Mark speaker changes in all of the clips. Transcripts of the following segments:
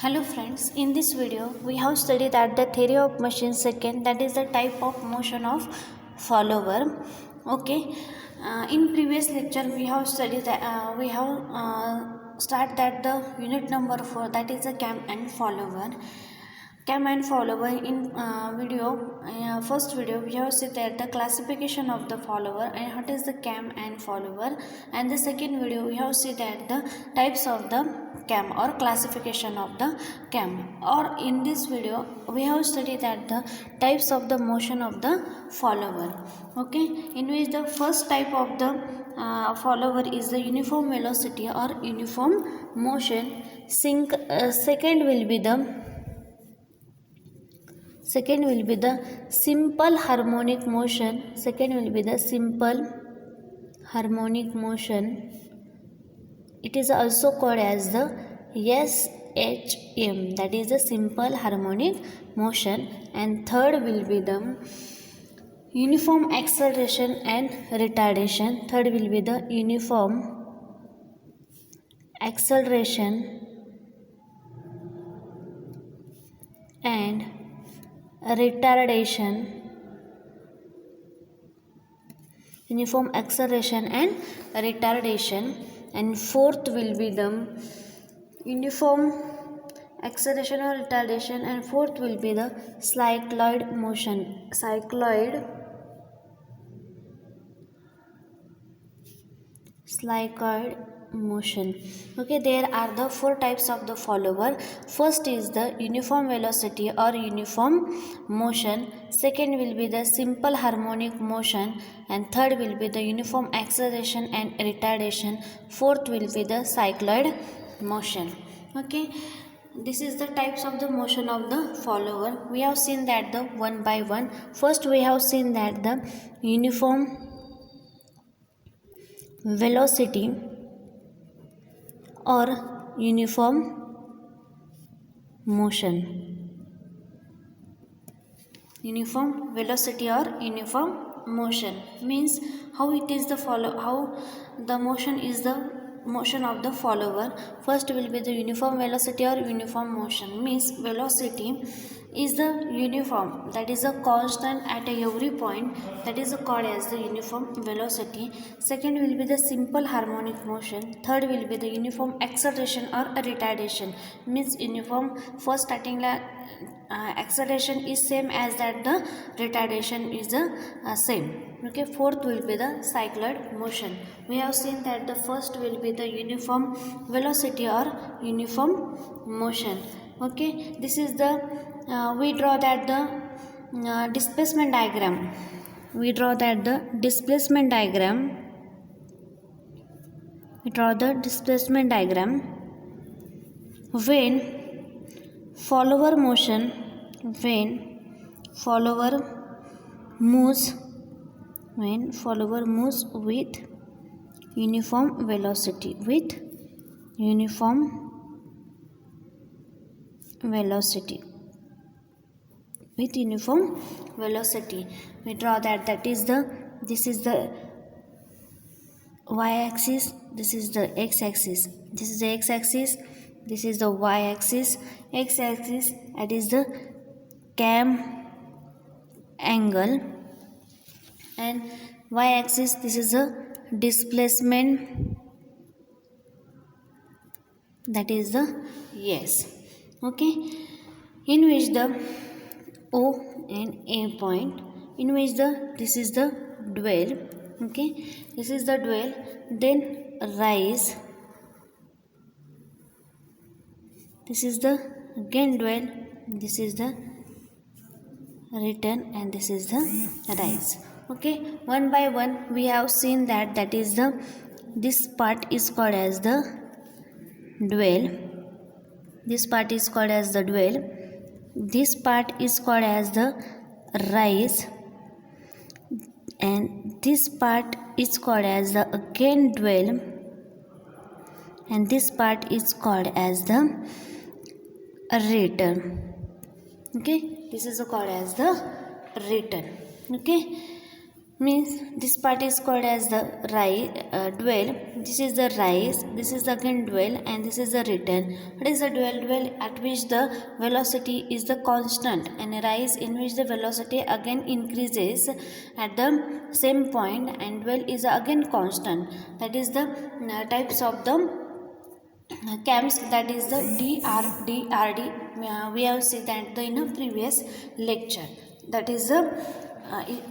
Speaker 1: Hello friends, in this video we have studied that the theory of motion second, that is the type of motion of follower. Okay, in previous lecture we have studied that we have start that the unit number 4, that is the cam and follower. Cam and follower in first video we have seen that the classification of the follower and what is the cam and follower, and the second video we have seen that the types of the cam or classification of the cam, or in this video we have studied that the types of the motion of the follower. Okay, in which the first type of the follower is the uniform velocity or uniform motion. Second will be the simple harmonic motion. Second will be the simple harmonic motion. It is also called as the SHM, that is the simple harmonic motion. And third will be the uniform acceleration and retardation. Third will be the uniform acceleration and retardation. Uniform acceleration and retardation. And fourth will be the uniform acceleration or retardation, and fourth will be the cycloid motion. Cycloid motion. Okay, there are the four types of the follower. First is the uniform velocity or uniform motion. Second will be the simple harmonic motion, and third will be the uniform acceleration and retardation. Fourth will be the cycloid motion. Okay, this is the types of the motion of the follower. We have seen that the one by one. First we have seen that the uniform velocity or uniform motion. Uniform velocity or uniform motion means how it is the how the motion is the motion of the follower. First will be the uniform velocity or uniform motion, means velocity is the uniform, that is a constant at every point, that is called as the uniform velocity. Second will be the simple harmonic motion. Third will be the uniform acceleration or retardation, means uniform first starting acceleration is same as that the retardation is the same. Okay, fourth will be the cycloid motion. We have seen that the first will be the uniform velocity or uniform motion. Okay, this is the we draw that the displacement diagram. We draw that the displacement diagram. We draw the displacement diagram when follower motion, when follower moves with uniform velocity, with uniform velocity, with uniform velocity. We draw that is the, this is the y-axis, this is the x-axis, this is the x-axis, this is the y-axis. X-axis, that is the cam angle, and y-axis, this is the displacement, that is the yes. Okay, in which the O and A point, in which the this is the dwell. Okay, this is the dwell, then rise, this is the again dwell, this is the return, and this is the rise. Okay, one by one we have seen that is the, this part is called as the dwell, this part is called as the dwell, this part is called as the rise, and this part is called as the again dwell, and this part is called as the return. Okay, this is called as the return. Okay, means this part is called as the dwell. This is the rise, this is again dwell, and this is the return. What is the dwell at which the velocity is the constant, and a rise in which the velocity again increases at the same point, and dwell is again constant. That is the types of the camps, that is the DRD. We have seen that in a previous lecture. That is the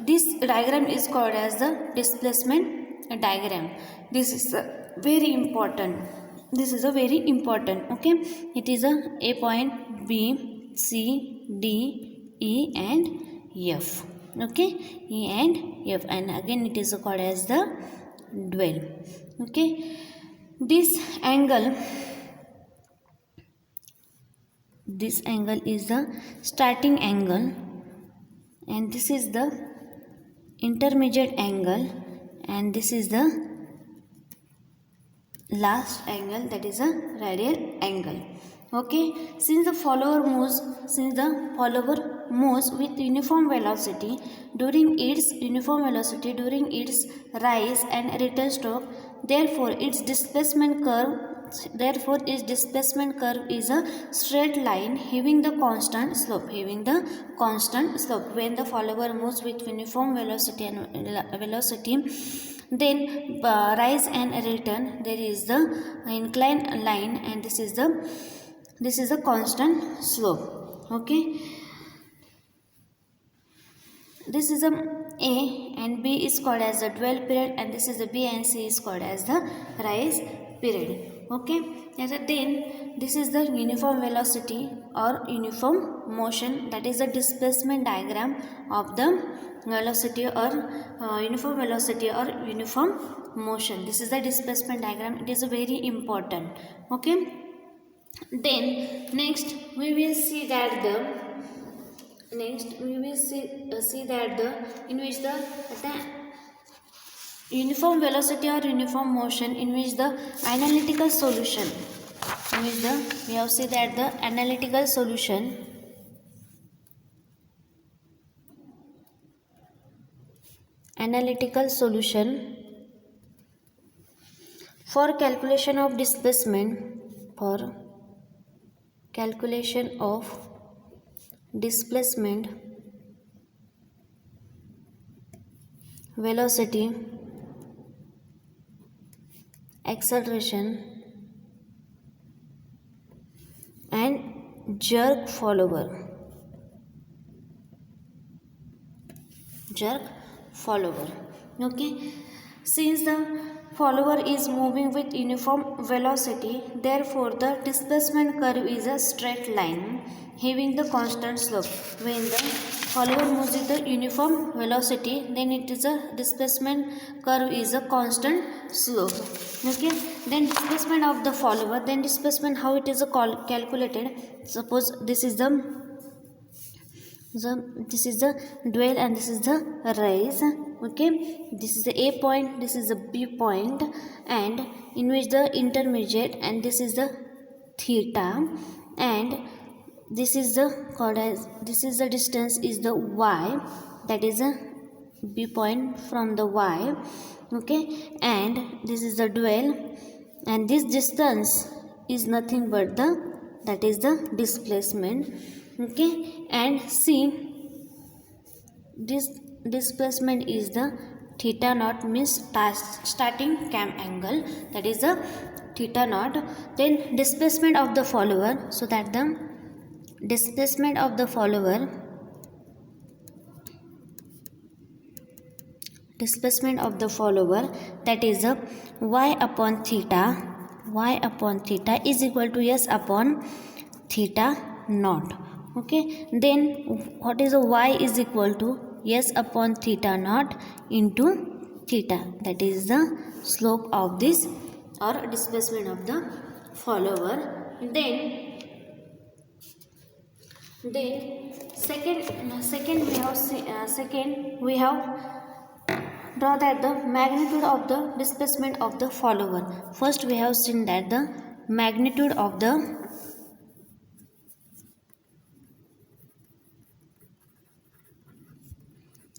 Speaker 1: this diagram is called as the displacement diagram. This is very important. This is a very important. Okay, it is a point, B, C, D, E and F. Okay, E and F, and again it is called as the dwell. Okay, this angle is the starting angle, and this is the intermediate angle, and this is the last angle, that is a radial angle. Okay, since the follower moves with uniform velocity during its rise and return stroke, therefore its displacement curve is a straight line having the constant slope. When the follower moves with uniform velocity, then rise and return, there is the inclined line, and this is the constant slope. Okay, this is a and B is called as the dwell period, and this is the B and C is called as the rise period. Okay, and then this is the uniform velocity or uniform motion, that is the displacement diagram of the velocity or uniform velocity or uniform motion. This is the displacement diagram. It is very important. Okay, then next we will see that in which the uniform velocity or uniform motion, in which the analytical solution, we have seen that the analytical solution for calculation of displacement, velocity, acceleration and jerk follower. Okay, since the follower is moving with uniform velocity, therefore the displacement curve is a straight line having the constant slope. When the follower moves with the uniform velocity, then it is a displacement curve is a constant slope. Okay, then displacement of the follower, then displacement, how it is calculated. Suppose this is the dwell and this is the rise. Okay, this is the A point, this is the B point, and in which the intermediate, and this is the theta, and this is the distance is the y, that is a B point from the y. Okay, and this is the dwell, and this distance is nothing but that is the displacement. Okay, and see, this displacement is the theta naught, means starting cam angle, that is the theta naught. Then displacement of the follower, so that the displacement of the follower that is a y upon theta is equal to s upon theta naught. Okay, then what is a y is equal to s upon theta naught into theta, that is the slope of this or displacement of the follower. Then second we have draw that the magnitude of the displacement of the follower. First we have seen that the magnitude of the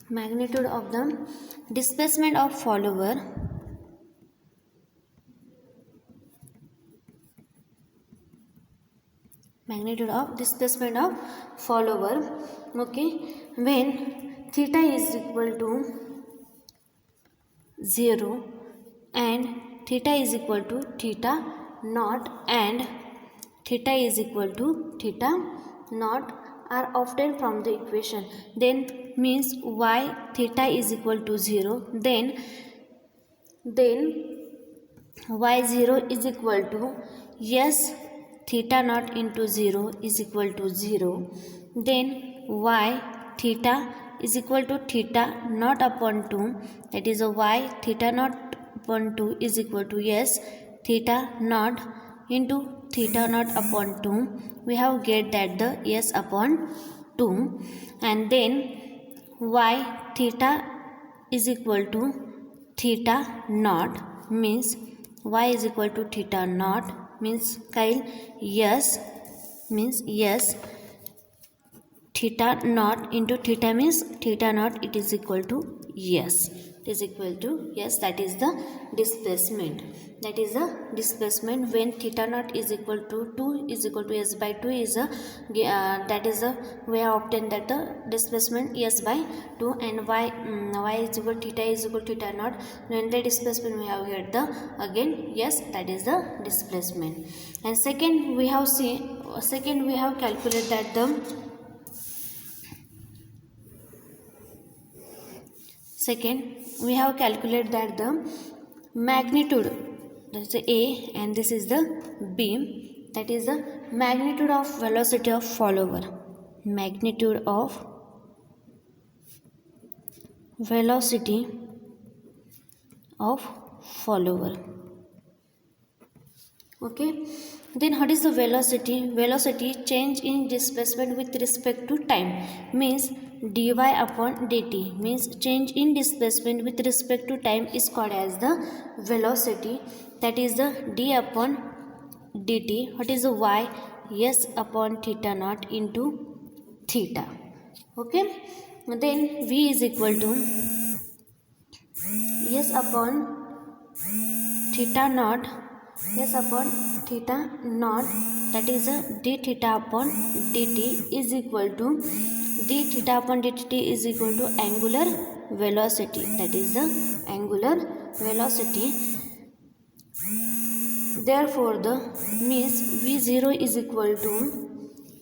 Speaker 1: magnitude of the displacement of follower okay, when theta is equal to 0 and theta is equal to theta naught and theta is equal to theta naught are obtained from the equation, then means y theta is equal to 0, then y0 is equal to s theta naught into 0 is equal to 0, then y theta is equal to theta naught upon 2, that is a y theta naught upon 2 is equal to s theta naught into theta naught upon 2, we have get that the s upon 2, and then y theta is equal to theta naught means y is equal to theta naught means Kyle yes theta naught into theta means theta naught, it is equal to yes, that is the displacement, when theta naught is equal to 2 is equal to s by 2 is a that is a we have obtained that the displacement s by 2, and y is equal theta is equal to theta naught, when the displacement we have get the again yes, that is the displacement. And second we have calculated that the magnitude, that is the A and this is the B, that is the magnitude of velocity of follower, okay. Then what is the velocity change in displacement with respect to time means dy upon dt, means change in displacement with respect to time is called as the velocity, that is the d upon dt. What is the y? S upon theta naught into theta, okay. Then v is equal to s upon theta naught, that is d theta upon dt is equal to d theta upon dt is equal to angular velocity, that is the angular velocity. Therefore the means v0 is equal to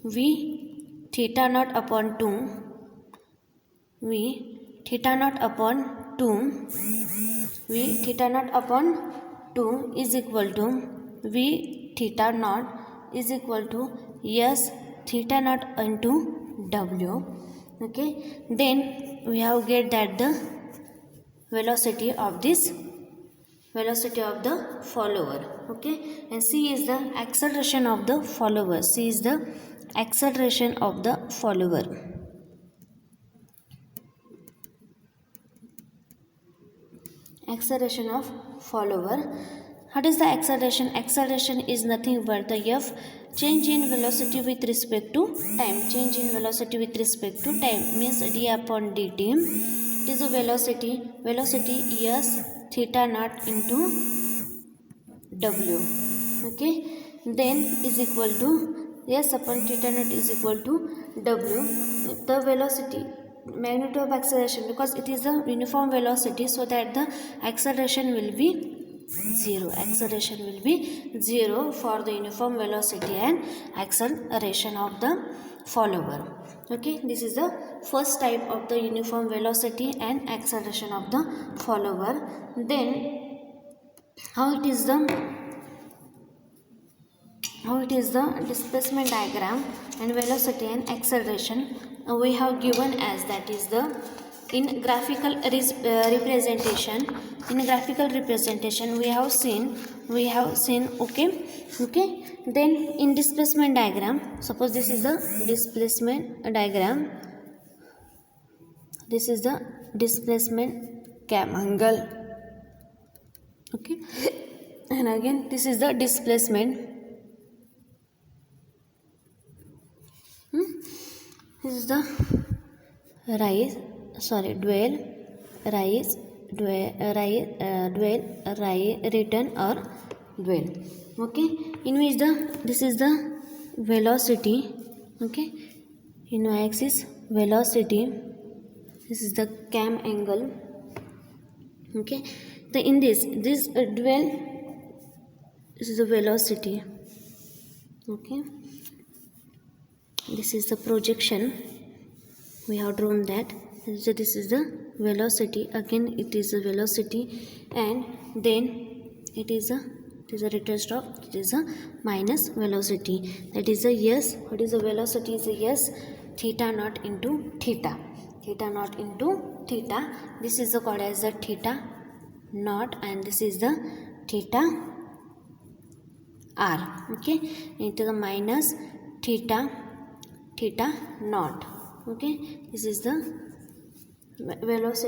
Speaker 1: v theta naught upon 2 is equal to v theta naught is equal to s theta naught into w, okay. Then we have get that the velocity of the follower, okay. And c is the acceleration of the follower, What is the acceleration? Acceleration is nothing but the f change in velocity with respect to time. Means d upon dt. It is a velocity s theta naught into w, okay. Then is equal to s upon theta naught is equal to w, the velocity, magnitude of acceleration, because it is a uniform velocity, so that the acceleration will be 0 for the uniform velocity and acceleration of the follower, okay. This is the first type of the uniform velocity and acceleration of the follower. Then how it is the displacement diagram and velocity and acceleration we have given as, that is the in graphical representation we have seen, okay. Then in displacement diagram, suppose this is the displacement diagram, this is the displacement angle, okay. And again this is the displacement, this is the rise dwell, rise, return or dwell. Okay, in which this is the velocity. Okay, in y-axis velocity, this is the cam angle. Okay, in this dwell, this is the velocity. Okay, this is the projection, we have drawn that. So this is the velocity, again it is a velocity, and then it is a return stop, it is a minus velocity, that is a s. What is the velocity? Is a s theta naught into theta, this is the called as the theta naught, and this is the theta r. Okay, into the minus theta naught. Okay, this is the velocity.